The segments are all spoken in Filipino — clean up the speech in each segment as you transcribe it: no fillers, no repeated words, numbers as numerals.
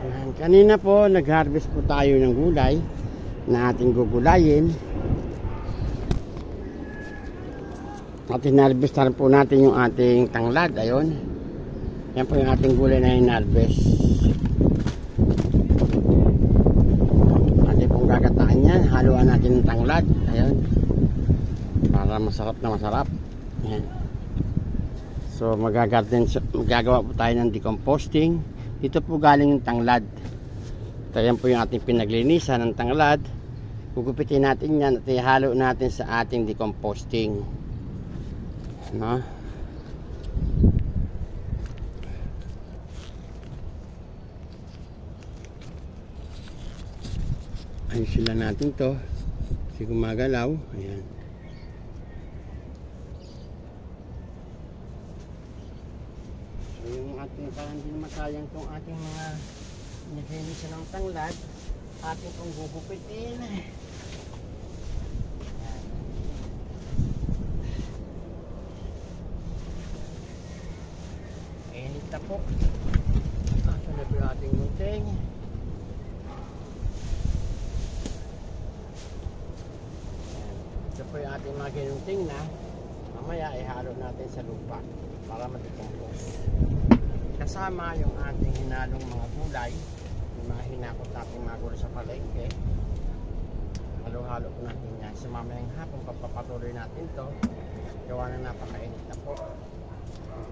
Ayan. Kanina po nag-harvest po tayo ng gulay na ating gugulayin. At hinarvestan po natin yung ating tanglad. Ayun. Yan po yung ating gulay na hinarvest. Ating pong gagataan yan. Haluan natin ng tanglad. Ayun. Para masarap na masarap. Ayan. So magagawa po tayo ng decomposting. Dito po galing yung tanglad. Ito yan po yung ating pinaglinisan ng tanglad. Gugupitin natin yan at ihalo natin sa ating decomposting. No? Ayusin lang natin to kasi gumagalaw. Ayan. So yung ating parang hindi masayang tong ating mga nilinisan ng tanglad, ating pong gugupitin. Ito po. Ito na po yung ating gunting. Ito po yung ating mga ginunting na mamaya ihalo natin sa lupa para mag-decompose. Kasama yung ating hinalong mga gulay, yung mga hinakot natin mga gulay sa palengke. Halo-halo po natin yan. Sa mamayang hapon papapatuloy natin to. Gawa na napakainit na po.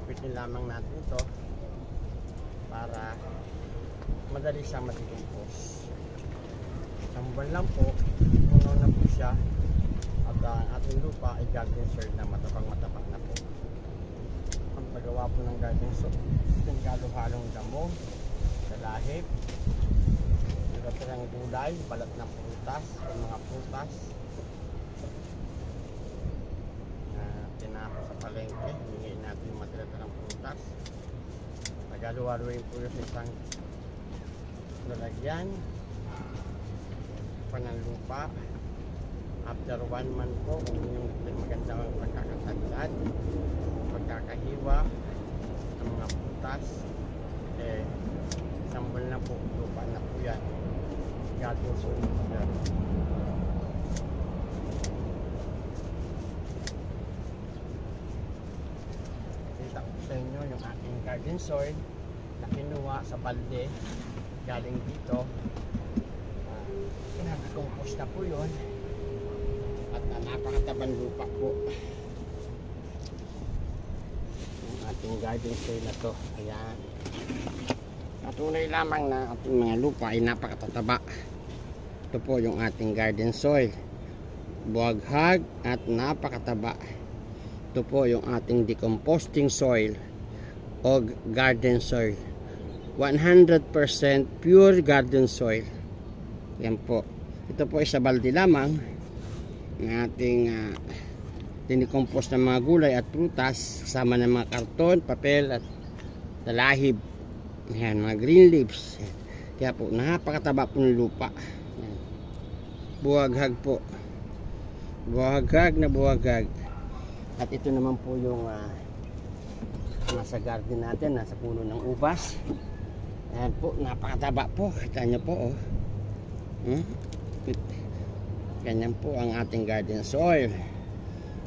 Pitin lamang natin ito para madali siya mag-decompose. Isang buwan lang po, puno na po siya at ang ating lupa ay garden soil na matapang-matapak na po. Ang paggawa po ng garden soil, halo-halong damo, salahib, natirang gulay, balat ng prutas, mga prutas tinapos sa palengke, hingin natin yung matira-tirang prutas. Nagaluwaluin po yung isang lalagyan pananglupa. After 1 month po, kung yung maganda ang pagkakatagad, pagkakahiwa ng mga prutas, isang buwan na po, lupa na po yan. Garden soil po yan. Sa inyo yung aking garden soil na kinuha sa balde galing dito. Nag-compose na po yun at napakatabang lupa po yung ating garden soil na to. Ayan, patunay lamang na ating mga lupa ay napakatataba. Ito po yung ating garden soil, buwaghag at napakataba. Ito po yung ating decomposting soil o garden soil. 100% pure garden soil. Yan po. Ito po ay sa balde lamang na ating dinicompose ng mga gulay at prutas kasama ng mga karton, papel at talahib. Yan, mga green leaves. Kaya po napakataba po ng lupa. Yan. Buwaghag po. Buwaghag na buwaghag. At ito naman po yung nasa garden natin, nasa puno ng ubas. Ayan po, napakataba po. Kita nyo po, oh. Ganyan po ang ating garden soil.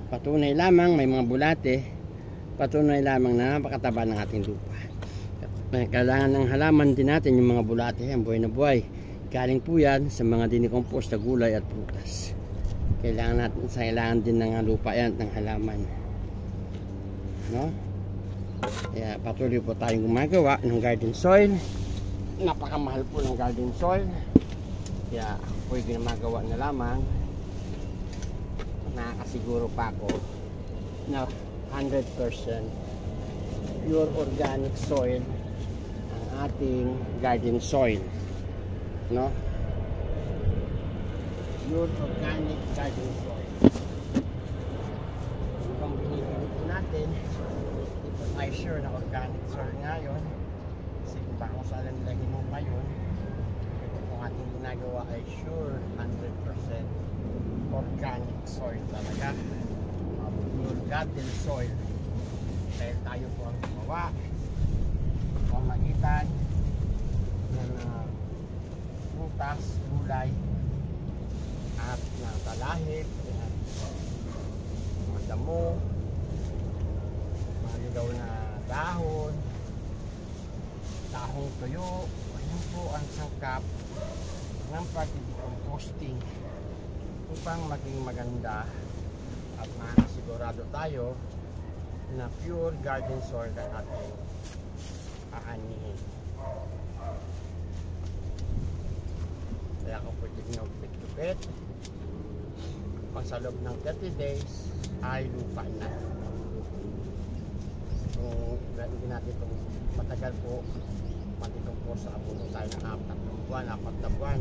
Patunay lamang, may mga bulate. Patunay lamang na napakataba ng ating lupa. Kailangan ng halaman din natin yung mga bulate. Yan, buhay na buhay. Galing po yan sa mga dinicompose na gulay at prutas. Kailangan din ng lupa yan, ng halaman. No? Kaya patuloy po tayong gumagawa ng garden soil. Napakamahal po ng garden soil. Kaya ako po'y ginamagawa na lamang. Nakakasiguro pa ako na 100% pure organic soil ang ating garden soil. No? Pure organic garden soil. Kung binibili po natin, ito ay sure na organic soil ngayon. Kasi kung baka kung saan nila hinupa yun, ito kung ating ginagawa ay sure 100% organic soil talaga. Pure garden soil. Dahil tayo po ang gumawa. Pamagitan ng prutas, gulay, at talahib, mga damo, mga ligaw na dahon, dahong tuyo. Ayan po ang sangkap ng pag-decomposting upang maging maganda at makasigurado tayo na pure garden soil ang ating aanihin. Kaya kung pwede ginagpit-gupit, pag sa loob ng 30 days ay lupa na. Kung hindi natin itong matagal po, matitong po sa abuno tayo ng 4 buwan, 4 na buwan.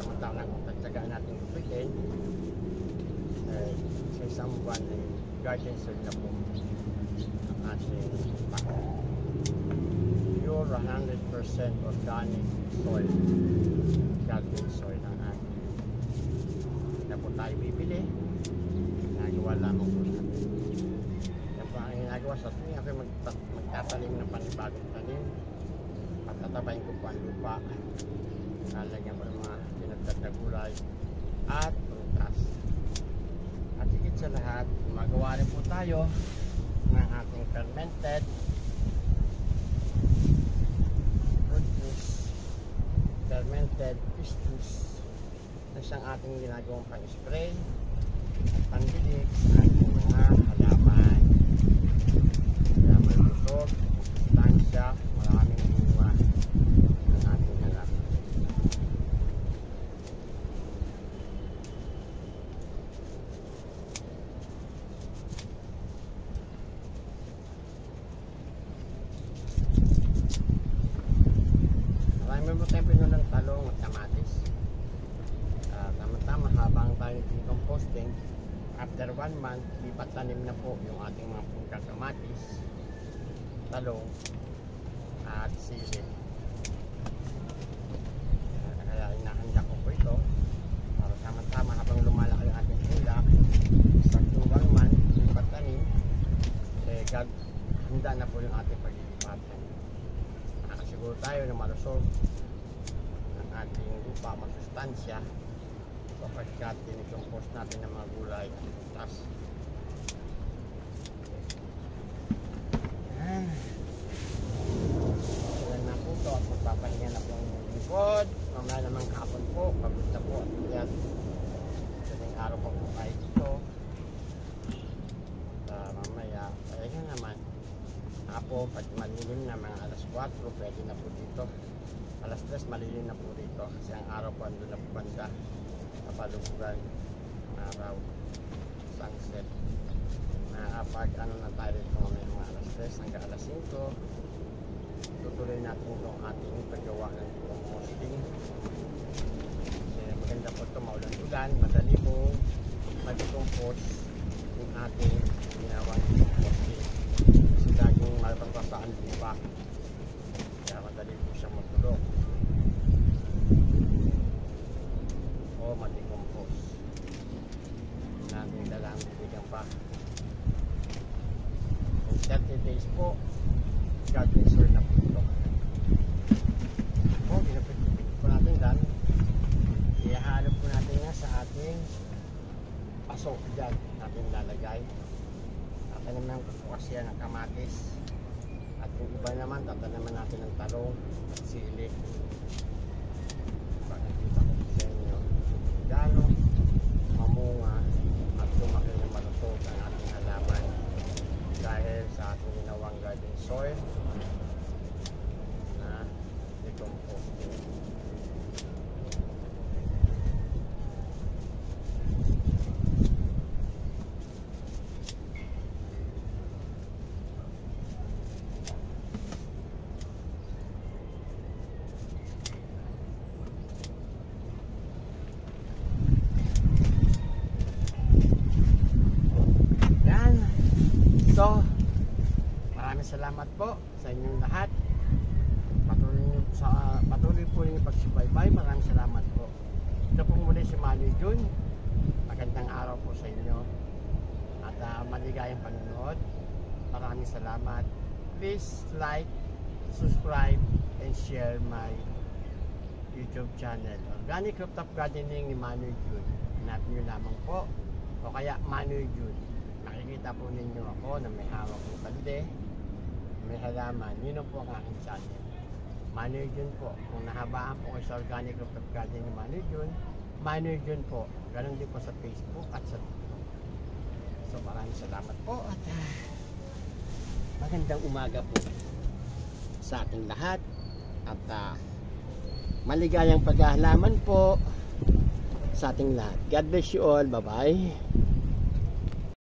Samantalang kung tagtsagaan natin gupitin, sa isang buwan ay garden soil na po ang ating pure 100% organic soil, garden soil ang ating. Hindi na po tayo bibili, ginagawa lamang po natin. Yan po ang ginagawa sa tuwing ako magtatalim ng panibagong tanim. Patatabayin ko po ang lupa, lalagyan ko ng mga dinagdag na gulay at prutas. At higit sa lahat, magawa rin po tayo ng ating fermented fruit juice, fermented fish juice na siyang ating ginagawang pang-spray at pandilig sa ating mga halaman. Kaya malusog, tansya, maraming bunga ng ating halaman. Marami mo tayo pinulang talong at kamatis. Tama-tama habang tayo decomposting, after 1 month, ipatanim na po yung ating mga pungkang kamatis, talong, at sili. Kaya inahanda ko po ito para tama-tama habang lumalaki ang ating pula, sa 1 month, ipatanim, handa na po yung ating paglilipatan. Siguro tayo na malusog ang ating lupa, masustansya kapagkat dinicompose natin ng mga gulay at prutas. Ilan na po ito at magpapahinga na po ang lingkod. Mamaya naman kahapon po, pagod na po at kaya saling araw pa po kahit ito. Mamaya, pahinga naman. Apo, pag malilim na mga alas 4, pwede na po dito. Alas 3, malilim na po dito. Kasi ang araw po andun na po banda. Kapalubugan, araw, sunset. Pag ano na tayo dito mga alas 3 hanggang alas 5, tutuloy natin itong ating paggawa ng composting. Kasi maganda po ito, maulan-ulan, madali po mag-compose yung ating ginawang composting. Kasi laging malapagpasaan lupa, kaya madali po siyang matulog o mag-decompose. Natin dalang bibigyan pa. In 30 days po, garden soil na po ito. O, pinapit-pit po natin dyan. Ihahalo po natin nga sa ating paso dyan. Natin lalagay. Tatanim naman po kasi yan ng kamatis. At yung iba naman, tatanaman natin ng talong at sili. Pakikita ko sa inyo. Gano mamunga at lumaki ng malusog ang ating halaman dahil sa ating ginawang garden soil na decomposting. So, maraming salamat po sa inyong lahat. Patuloy po yung pagsubaybay. Maraming salamat po. Ito po muli si Manny Jun. Magandang araw po sa inyo. At maligayang panonood. Maraming salamat. Please like, subscribe, and share my YouTube channel. Organic Rooftop Gardening ni Manoy Jun. Hanapin nyo lamang po. O kaya Manoy Jun. Makikita po ninyo ako na may hawak ng balde, may halaman. Yun po ang aking channel. Manoy Jun po. Kung nahabaan po kayo sa Organic Rooftop Gardening ni Manoy Jun po. Ganon din po sa Facebook at sa TikTok. So maraming salamat po at magandang umaga po sa ating lahat at maligayang paghahalaman po sa ating lahat. God bless you all. Bye bye.